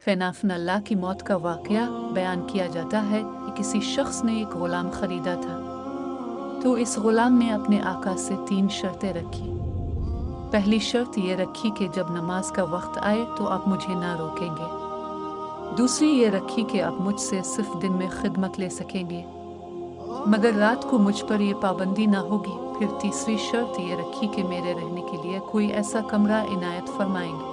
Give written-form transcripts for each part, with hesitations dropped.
फ़नाफ़न अल्लाह की मौत का वाक़या बयान किया जाता है कि किसी शख्स ने एक ग़ुलाम ख़रीदा था, तो इस ग़ुलाम ने अपने आका से 3 शर्तें रखी। पहली शर्त ये रखी कि जब नमाज का वक्त आए तो आप मुझे ना रोकेंगे। दूसरी ये रखी कि आप मुझसे सिर्फ दिन में खिदमत ले सकेंगे, मगर रात को मुझ पर यह पाबंदी ना होगी। फिर तीसरी शर्त ये रखी कि मेरे रहने के लिए कोई ऐसा कमरा इनायत फरमाएंगे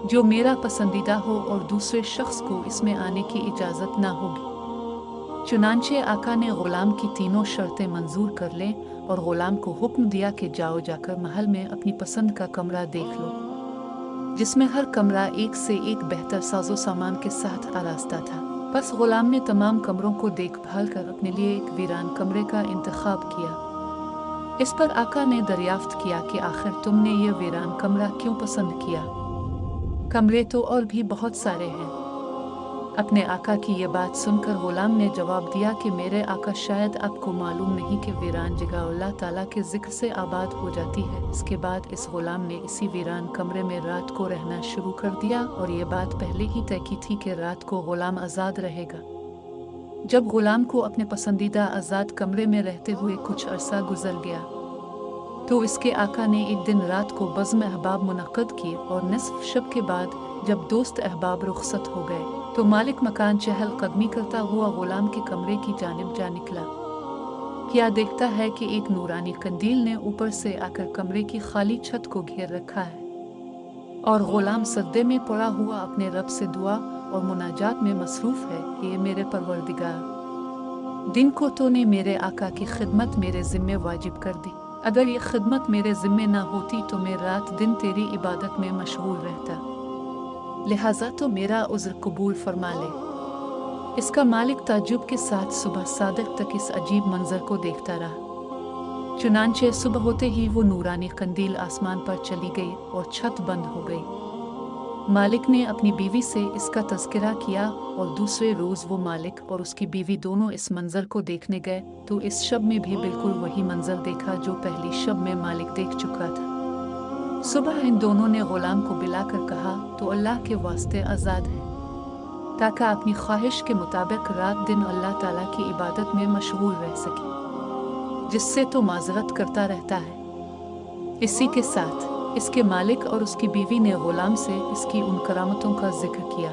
जो मेरा पसंदीदा हो और दूसरे शख्स को इसमें आने की इजाज़त ना होगी। चुनांचे आका ने ग़ुलाम की तीनों शर्तें मंजूर कर लें और ग़ुलाम को हुक्म दिया कि जाओ जाकर महल में अपनी पसंद का कमरा देख लो, जिसमें हर कमरा एक से एक बेहतर साजो सामान के साथ आरास्ता था। बस ग़ुलाम ने तमाम कमरों को देखभाल कर अपने लिए एक वीरान कमरे का इंतखाब किया। इस पर आका ने दरियाफ्त किया कि आखिर तुमने ये वीरान कमरा क्यों पसंद किया? कमरे तो और भी बहुत सारे हैं। अपने आका की ये बात सुनकर ग़ुलाम ने जवाब दिया कि मेरे आका, शायद आपको मालूम नहीं कि वीरान जगह अल्लाह ताला के ज़िक्र से आबाद हो जाती है। इसके बाद इस ग़ुलाम ने इसी वीरान कमरे में रात को रहना शुरू कर दिया और ये बात पहले ही तय की थी कि रात को ग़ुलाम आज़ाद रहेगा। जब ग़ुलाम को अपने पसंदीदा आज़ाद कमरे में रहते हुए कुछ अरसा गुजर गया, तो इसके आका ने एक दिन रात को बज़्म अहबाब मुनक़्क़द की और निस्फ़ शब के बाद जब दोस्त अहबाब रुख़सत हो गए, तो मालिक मकान चहल कदमी करता हुआ ग़ुलाम के कमरे की जानिब जा निकला। क्या देखता है कि एक नूरानी कंदील ने ऊपर से आकर कमरे की खाली छत को घेर रखा है और ग़ुलाम सजदे में पड़ा हुआ अपने रब से दुआ और मुनाजात में मसरूफ़ है कि ये मेरे परवरदिगार, दिन को तूने मेरे आका की खिदमत मेरे ज़िम्मे वाजिब कर दी। अगर ये खिदमत मेरे ज़िम्मे ना होती तो मैं रात दिन तेरी इबादत में मशगूल रहता, लिहाजा तो मेरा उज़्र कबूल फरमा ले। इसका मालिक ताज्जुब के साथ सुबह सादिक तक इस अजीब मंजर को देखता रहा। चुनांचे सुबह होते ही वो नूरानी कंदील आसमान पर चली गई और छत बंद हो गई। मालिक ने अपनी बीवी से इसका तज़किरा किया और दूसरे रोज़ वो मालिक और उसकी बीवी दोनों इस मंजर को देखने गए, तो इस शब में भी बिल्कुल वही मंजर देखा जो पहली शब में मालिक देख चुका था। सुबह इन दोनों ने ग़ुलाम को बुलाकर कहा, तो अल्लाह के वास्ते आज़ाद है, ताकि अपनी ख्वाहिश के मुताबिक रात दिन अल्लाह ताला की इबादत में मशगूल रह सके, जिससे तो माज़रत करता रहता है। इसी के साथ इसके मालिक और उसकी बीवी ने ग़ुलाम से इसकी उन करामतों का जिक्र किया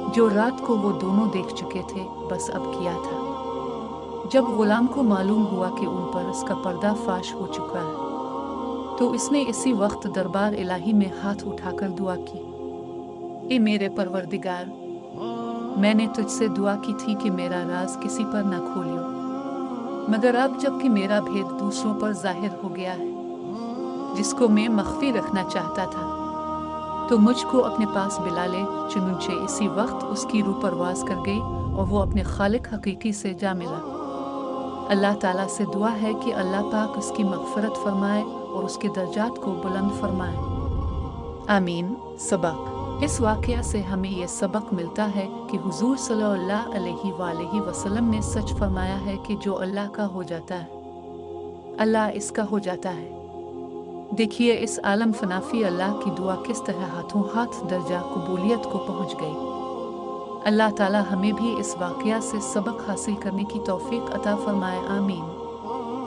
जो रात को वो दोनों देख चुके थे, बस अब किया था। जब ग़ुलाम को मालूम हुआ कि उन पर इसका पर्दा फाश हो चुका है, तो इसने इसी वक्त दरबार इलाही में हाथ उठाकर दुआ की। ए मेरे परवरदिगार, मैंने तुझसे दुआ की थी कि मेरा राज किसी पर न खोलियो, मगर अब जबकि मेरा भेद दूसरों पर जाहिर हो गया है, जिसको मैं मख्फी रखना चाहता था, तो मुझको अपने पास बुला ले। चुनांचे इसी वक्त उसकी रूह परवाज कर गई और वो अपने खालिक हकीकी से जा मिला। अल्लाह ताला से दुआ है कि अल्लाह पाक उसकी मग़फ़िरत फरमाए और उसके दर्जात को बुलंद फरमाए। आमीन। सबक। इस वाक़या से हमें यह सबक मिलता है कि हुज़ूर सल्लल्लाहु अलैहि वसल्लम ने सच फरमाया है कि जो अल्लाह का हो जाता है, अल्लाह इसका हो जाता है। देखिए इस आलम फनाफी अल्लाह की दुआ किस तरह हाथों हाथ दर्जा कबूलियत को पहुँच गई। अल्लाह ताला हमें भी इस वाक़या से सबक हासिल करने की तौफ़ीक़ अता फ़रमाए। आमीन।